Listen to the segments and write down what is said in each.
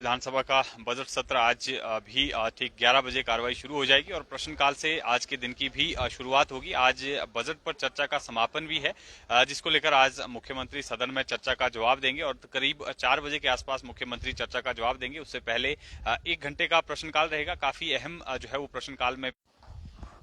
विधानसभा का बजट सत्र आज भी ठीक 11 बजे कार्रवाई शुरू हो जाएगी और प्रश्नकाल से आज के दिन की भी शुरुआत होगी। आज बजट पर चर्चा का समापन भी है, जिसको लेकर आज मुख्यमंत्री सदन में चर्चा का जवाब देंगे और करीब 4 बजे के आसपास मुख्यमंत्री चर्चा का जवाब देंगे। उससे पहले 1 घंटे का प्रश्नकाल रहेगा। काफी अहम जो है वो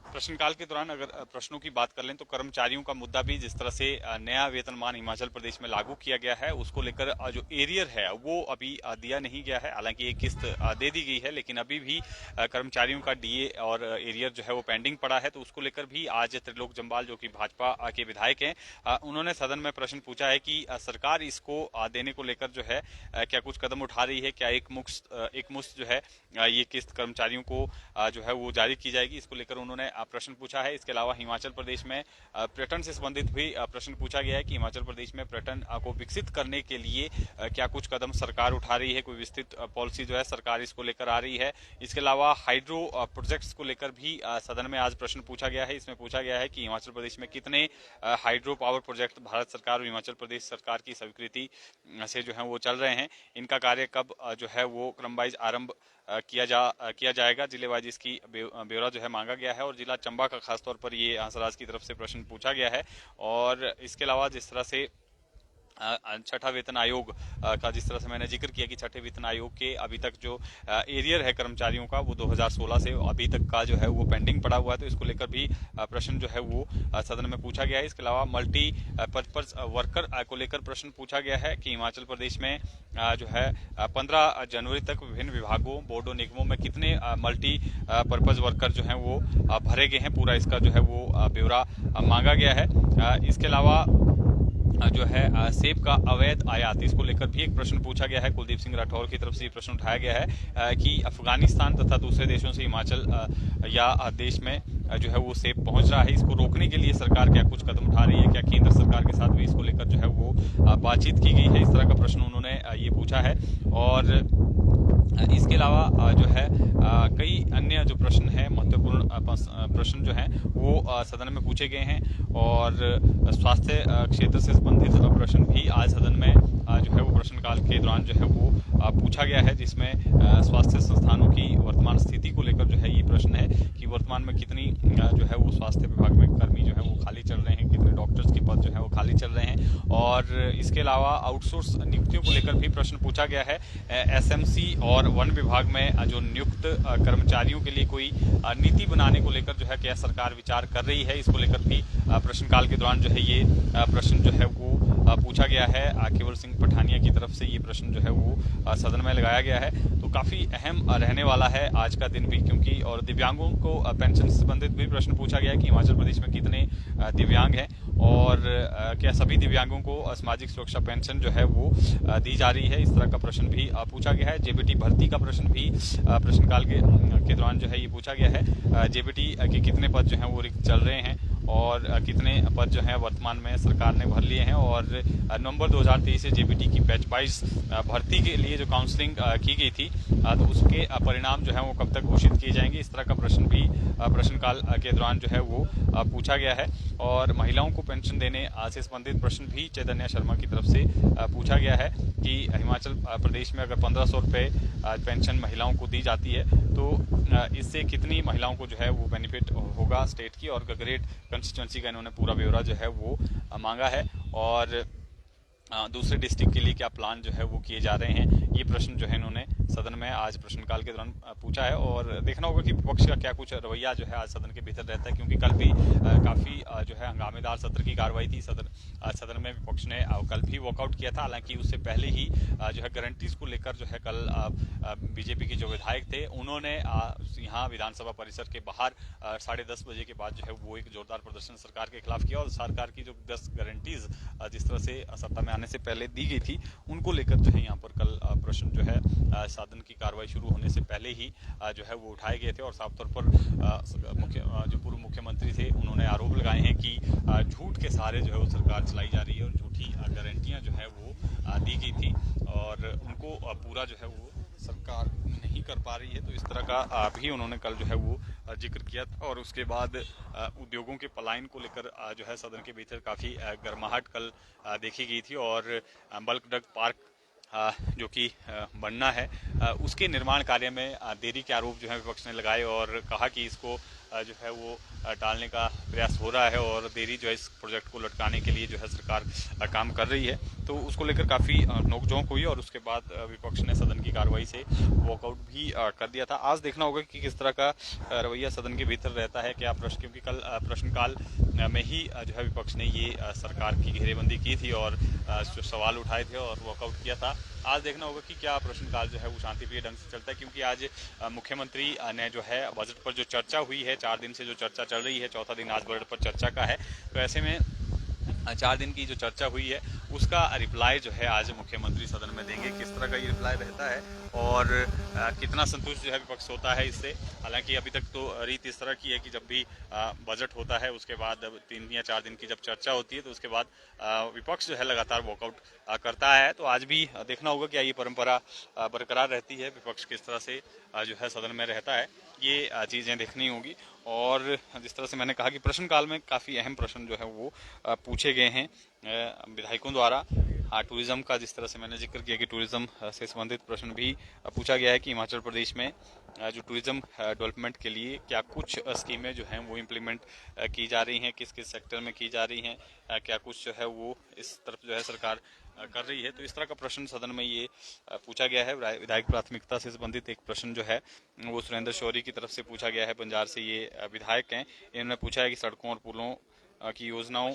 प्रश्नकाल के दौरान अगर प्रश्नों की बात कर लें तो कर्मचारियों का मुद्दा भी, जिस तरह से नया वेतनमान हिमाचल प्रदेश में लागू किया गया है उसको लेकर जो एरियर है वो अभी दिया नहीं गया है। हालांकि एक किस्त दे दी गई है, लेकिन अभी भी कर्मचारियों का डीए और एरियर जो है वो पेंडिंग पड़ा है। तो उसको लेकर भी आज त्रिलोक जम्वाल, जो कि भाजपा के विधायक हैं, उन्होंने सदन में प्रश्न पूछा है कि सरकार इसको देने को लेकर जो है क्या कुछ कदम उठा रही है, क्या एक मुश्त जो है ये किस्त कर्मचारियों को जो है वो जारी की जाएगी। इसको लेकर उन्होंने प्रश्न पूछा है। इसके अलावा हिमाचल प्रदेश में पर्यटन से संबंधित भी प्रश्न पूछा गया है कि हिमाचल प्रदेश में पर्यटन को विकसित करने के लिए क्या कुछ कदम सरकार उठा रही है, कोई विस्तृत पॉलिसी जो है सरकार इसको लेकर आ रही है। इसके अलावा हाइड्रो प्रोजेक्ट्स को लेकर भी सदन में आज प्रश्न पूछा गया है। इसमें पूछा गया है कि हिमाचल प्रदेश में कितने हाइड्रो पावर प्रोजेक्ट भारत सरकार और हिमाचल प्रदेश सरकार की स्वीकृति से जो है वो चल रहे हैं, इनका कार्य कब जो है वो क्रम वाइज आरंभ किया जाएगा। जिले वाइज इसकी ब्यौरा जो है मांगा गया है और जिला चंबा का खासतौर पर ये हंसराज की तरफ से प्रश्न पूछा गया है। और इसके अलावा जिस तरह से छठा वेतन आयोग का, जिस तरह से मैंने जिक्र किया कि छठे वेतन आयोग के अभी तक जो एरियर है कर्मचारियों का वो 2016 से अभी तक का जो है वो पेंडिंग पड़ा हुआ है, तो इसको लेकर भी प्रश्न जो है वो सदन में पूछा गया है। इसके अलावा मल्टी पर्पज वर्कर को लेकर प्रश्न पूछा गया है कि हिमाचल प्रदेश में जो है 15 जनवरी तक विभिन्न विभागों, बोर्डों, निगमों में कितने मल्टी पर्पज वर्कर जो है वो भरे गए हैं, पूरा इसका जो है वो ब्यौरा मांगा गया है। इसके अलावा जो है सेब का अवैध आयात, इसको लेकर भी एक प्रश्न पूछा गया है। कुलदीप सिंह राठौर की तरफ से प्रश्न उठाया गया है कि अफगानिस्तान तथा दूसरे देशों से हिमाचल या देश में जो है वो सेब पहुंच रहा है, इसको रोकने के लिए सरकार क्या कुछ कदम उठा रही है, क्या केंद्र सरकार के साथ भी इसको लेकर जो है वो बातचीत की गई है। इस तरह का प्रश्न उन्होंने ये पूछा है। और इसके अलावा जो है कई अन्य जो प्रश्न है, महत्वपूर्ण प्रश्न जो हैं वो सदन में पूछे गए हैं। और स्वास्थ्य क्षेत्र से संबंधित प्रश्न भी आज सदन में जो है वो प्रश्नकाल के दौरान जो है वो पूछा गया है, जिसमें स्वास्थ्य संस्थानों की वर्तमान स्थिति को लेकर जो है ये प्रश्न है कि वर्तमान में कितनी जो है वो स्वास्थ्य विभाग में कर्मी जो है वो खाली चल रहे हैं, कितने डॉक्टर्स के पद जो है वो खाली चल रहे हैं। और इसके अलावा आउटसोर्स नियुक्तियों को लेकर भी प्रश्न पूछा गया है। एसएमसी और वन विभाग में जो नियुक्त कर्मचारियों के लिए कोई नीति बनाने को लेकर जो है क्या सरकार विचार कर रही है, इसको लेकर भी प्रश्नकाल के दौरान जो है ये प्रश्न जो है वो पूछा गया है। केवल सिंह पठानिया की तरफ से ये प्रश्न जो है वो सदन में लगाया गया है। तो काफी अहम रहने वाला है आज का दिन भी, क्योंकि और दिव्यांगों को पेंशन से संबंधित भी प्रश्न पूछा गया है कि हिमाचल प्रदेश में कितने दिव्यांग हैं और क्या सभी दिव्यांगों को सामाजिक सुरक्षा पेंशन जो है वो दी जा रही है, इस तरह का प्रश्न भी पूछा गया है। जेबीटी भर्ती का प्रश्न भी प्रश्नकाल के दौरान जो है ये पूछा गया है। जेबीटी के कितने पद जो हैं वो रिक्त चल रहे हैं और कितने पद जो है वर्तमान में सरकार ने भर लिए हैं। और नवंबर 2023 से जेबीटी की बैच वाइज भर्ती के लिए जो काउंसलिंग की गई थी, तो उसके परिणाम जो है वो कब तक घोषित किए जाएंगे, इस तरह का प्रश्न भी प्रश्नकाल के दौरान जो है वो पूछा गया है। और महिलाओं को पेंशन देने से संबंधित प्रश्न भी चैतन्य शर्मा की तरफ से पूछा गया है कि हिमाचल प्रदेश में अगर 1500 रुपये पेंशन महिलाओं को दी जाती है तो इससे कितनी महिलाओं को जो है वो बेनिफिट होगा स्टेट की, और गगरेट कंस्टिट्यूंसी का इन्होंने पूरा ब्यौरा जो है वो मांगा है। और दूसरे डिस्ट्रिक्ट के लिए क्या प्लान जो है वो किए जा रहे हैं, ये प्रश्न जो है इन्होंने सदन में आज प्रश्नकाल के दौरान पूछा है। और देखना होगा कि विपक्ष का क्या कुछ रवैया जो है आज सदन के भीतर रहता है, क्योंकि कल भी काफी जो है हंगामेदार सत्र की कार्रवाई थी। सदन में विपक्ष ने कल भी वॉकआउट किया था। हालांकि उससे पहले ही जो है गारंटीज को लेकर जो है कल बीजेपी के जो विधायक थे उन्होंने यहाँ विधानसभा परिसर के बाहर 10:30 बजे के बाद जो है वो एक जोरदार प्रदर्शन सरकार के खिलाफ किया। और सरकार की जो 10 गारंटीज जिस तरह से सत्ता में आने से पहले दी गई थी उनको लेकर जो है यहाँ पर कल प्रश्न जो है सदन की कार्रवाई शुरू होने से पहले ही जो है वो उठाए गए थे। और साफ तौर पर जो पूर्व मुख्यमंत्री थे उन्होंने आरोप लगाए हैं कि झूठ के सहारे जो है वो सरकार चलाई जा रही है और झूठी गारंटियां जो है वो दी गई थी और उनको पूरा जो है वो सरकार नहीं कर पा रही है। तो इस तरह का भी उन्होंने कल जो है वो जिक्र किया था। और उसके बाद उद्योगों के पलायन को लेकर जो है सदन के भीतर काफी गर्माहट कल देखी गई थी। और बल्क ड्रग पार्क जो कि बनना है, उसके निर्माण कार्य में देरी के आरोप जो है विपक्ष ने लगाए और कहा कि इसको जो है वो टालने का प्रयास हो रहा है और देरी जो है इस प्रोजेक्ट को लटकाने के लिए जो है सरकार काम कर रही है। तो उसको लेकर काफ़ी नोकझोंक हुई और उसके बाद विपक्ष ने सदन की कार्रवाई से वॉकआउट भी कर दिया था। आज देखना होगा कि किस तरह का रवैया सदन के भीतर रहता है, क्या प्रश्न, क्योंकि कल प्रश्नकाल में ही जो है विपक्ष ने ये सरकार की घेरेबंदी की थी और जो सवाल उठाए थे और वॉकआउट किया था। आज देखना होगा कि क्या प्रश्नकाल जो है वो शांतिप्रिय ढंग से चलता है, क्योंकि आज मुख्यमंत्री ने जो है बजट पर जो चर्चा हुई है, 4 दिन से जो चर्चा चल रही है, चौथा दिन आज बजट पर चर्चा का है, तो ऐसे में 4 दिन की जो चर्चा हुई है उसका रिप्लाई जो है आज मुख्यमंत्री सदन में देंगे। किस तरह का ये रिप्लाई रहता है और कितना संतुष्ट जो है विपक्ष होता है इससे। हालांकि अभी तक तो रीत इस तरह की है कि जब भी बजट होता है उसके बाद 3 या 4 दिन की जब चर्चा होती है तो उसके बाद विपक्ष जो है लगातार वॉकआउट करता है। तो आज भी देखना होगा क्या ये परंपरा बरकरार रहती है, विपक्ष किस तरह से जो है सदन में रहता है, ये चीज़ें देखनी होगी। और जिस तरह से मैंने कहा कि प्रश्नकाल में काफ़ी अहम प्रश्न जो है वो पूछे गए हैं विधायकों द्वारा। टूरिज्म का जिस तरह से मैंने जिक्र किया कि टूरिज्म से संबंधित प्रश्न भी पूछा गया है कि हिमाचल प्रदेश में जो टूरिज्म डेवलपमेंट के लिए क्या कुछ स्कीमें जो हैं वो इम्प्लीमेंट की जा रही हैं, किस किस सेक्टर में की जा रही हैं, क्या कुछ जो है वो इस तरफ जो है सरकार कर रही है। तो इस तरह का प्रश्न सदन में ये पूछा गया है। विधायक प्राथमिकता से संबंधित एक प्रश्न जो है वो सुरेंद्र शौरी की तरफ से पूछा गया है। बंजार से ये विधायक हैं, इन्होंने पूछा है कि सड़कों और पुलों की योजनाओं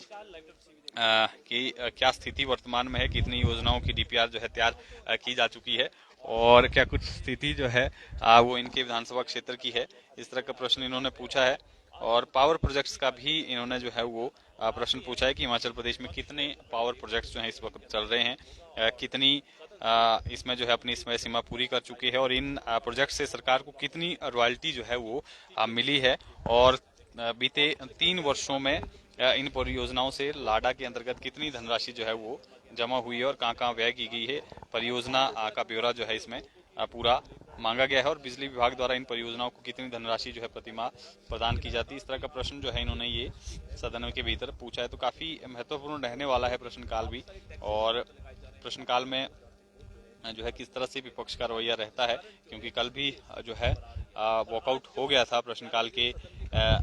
की क्या स्थिति वर्तमान में है, कितनी योजनाओं की डीपीआर जो है तैयार की जा चुकी है और क्या कुछ स्थिति जो है वो इनके विधानसभा क्षेत्र की है। इस तरह का प्रश्न इन्होंने पूछा है। और पावर प्रोजेक्ट्स का भी इन्होंने जो है वो प्रश्न पूछा है कि हिमाचल प्रदेश में कितने पावर प्रोजेक्ट्स जो हैं इस वक्त चल रहे हैं, कितनी इसमें जो है अपनी समय सीमा पूरी कर चुकी है और इन प्रोजेक्ट से सरकार को कितनी रॉयल्टी जो है वो मिली है और बीते 3 वर्षों में इन परियोजनाओं से लाडा के अंतर्गत कितनी धनराशि जो है वो जमा हुई है और कहाँ कहाँ व्यय की गई है। परियोजना का ब्यौरा जो है इसमें पूरा मांगा गया है और बिजली विभाग द्वारा इन परियोजनाओं को कितनी धनराशि जो है प्रतिमाह प्रदान की जाती है। इस तरह का प्रश्न जो है इन्होंने ये सदन के भीतर पूछा है। तो काफी महत्वपूर्ण रहने वाला है प्रश्नकाल भी। और प्रश्नकाल में जो है किस तरह से विपक्ष का रवैया रहता है, क्योंकि कल भी जो है वॉकआउट हो गया था प्रश्नकाल के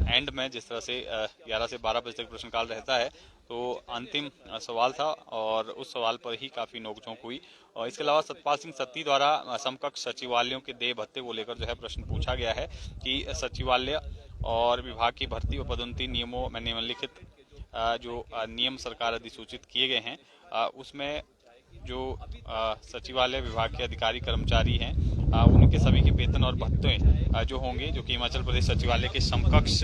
एंड में। जिस तरह से 11 से 12 बजे तक प्रश्नकाल रहता है तो अंतिम सवाल था और उस सवाल पर ही काफी नोकझोंक हुई। और इसके अलावा सतपाल सिंह सत्ती द्वारा समकक्ष सचिवालयों के देय भत्ते को लेकर जो है प्रश्न पूछा गया है कि सचिवालय और विभाग की भर्ती व पदोन्नति नियमों में निम्नलिखित जो नियम सरकार अधिसूचित किए गए हैं उसमें जो सचिवालय विभाग के अधिकारी कर्मचारी हैं उनके सभी के वेतन और भत्ते जो होंगे, जो कि हिमाचल प्रदेश सचिवालय के समकक्ष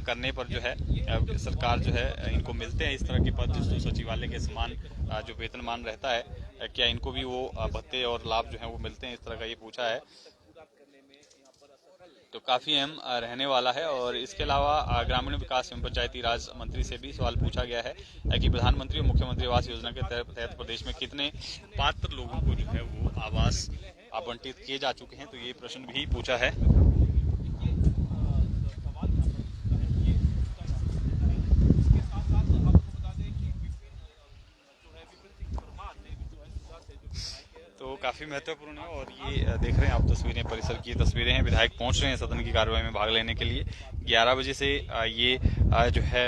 करने पर जो है सरकार जो है इनको मिलते हैं इस तरह के पद जो सचिवालय के समान जो वेतनमान रहता है, क्या इनको भी वो भत्ते और लाभ जो है वो मिलते हैं, इस तरह का ये पूछा है। तो काफी अहम रहने वाला है। और इसके अलावा ग्रामीण विकास एवं पंचायती राज मंत्री से भी सवाल पूछा गया है कि प्रधानमंत्री और मुख्यमंत्री आवास योजना के तहत प्रदेश में कितने पात्र लोगों को जो है वो आवास आवंटित किए जा चुके हैं। तो ये प्रश्न भी पूछा है। तो काफी महत्वपूर्ण है। और ये देख रहे हैं आप तस्वीरें, परिसर की तस्वीरें हैं। विधायक पहुंच रहे हैं सदन की कार्रवाई में भाग लेने के लिए। 11 बजे से ये जो है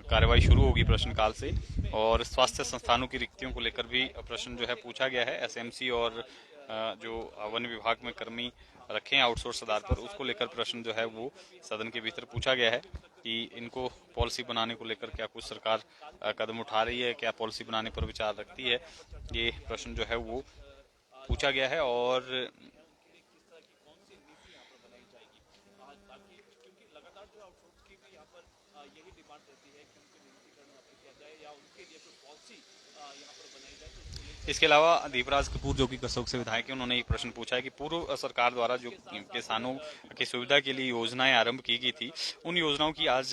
कार्रवाई शुरू होगी प्रश्नकाल से। और स्वास्थ्य संस्थानों की रिक्तियों को लेकर भी प्रश्न जो है पूछा गया है। एसएमसी और जो वन विभाग में कर्मी रखे हैं आउटसोर्स आधार पर, उसको लेकर प्रश्न जो है वो सदन के भीतर पूछा गया है कि इनको पॉलिसी बनाने को लेकर क्या कुछ सरकार कदम उठा रही है, क्या पॉलिसी बनाने पर विचार रखती है, ये प्रश्न जो है वो पूछा गया है। और इसके अलावा दीपराज कपूर जो कि कसोग से विधायक हैं, उन्होंने एक प्रश्न पूछा है कि पूर्व सरकार द्वारा जो किसानों की सुविधा के लिए योजनाएं आरंभ की गई थी, उन योजनाओं की आज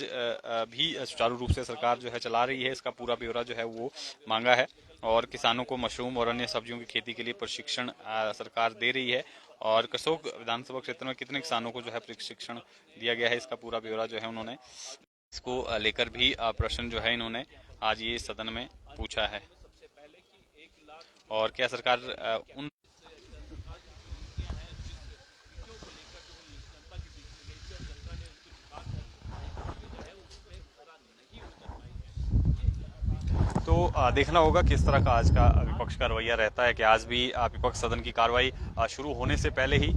भी सुचारू रूप से सरकार जो है चला रही है, इसका पूरा ब्यौरा जो है वो मांगा है। और किसानों को मशरूम और अन्य सब्जियों की खेती के लिए प्रशिक्षण सरकार दे रही है। और कसोग विधानसभा क्षेत्र में कितने किसानों को जो है प्रशिक्षण दिया गया है, इसका पूरा ब्यौरा जो है उन्होंने इसको लेकर भी प्रश्न जो है इन्होंने आज ये सदन में पूछा है। और क्या सरकार उन तो देखना होगा किस तरह का आज का विपक्ष का रवैया रहता है कि आज भी विपक्ष सदन की कार्रवाई शुरू होने से पहले ही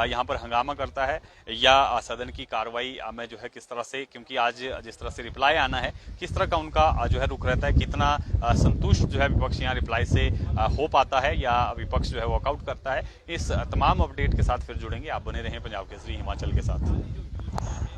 यहाँ पर हंगामा करता है या सदन की कार्रवाई में जो है किस तरह से, क्योंकि आज जिस तरह से रिप्लाई आना है किस तरह का उनका जो है रुख रहता है, कितना संतुष्ट जो है विपक्ष यहाँ रिप्लाई से हो पाता है या विपक्ष जो है वॉकआउट करता है। इस तमाम अपडेट के साथ फिर जुड़ेंगे, आप बने रहें पंजाब केसरी हिमाचल के साथ।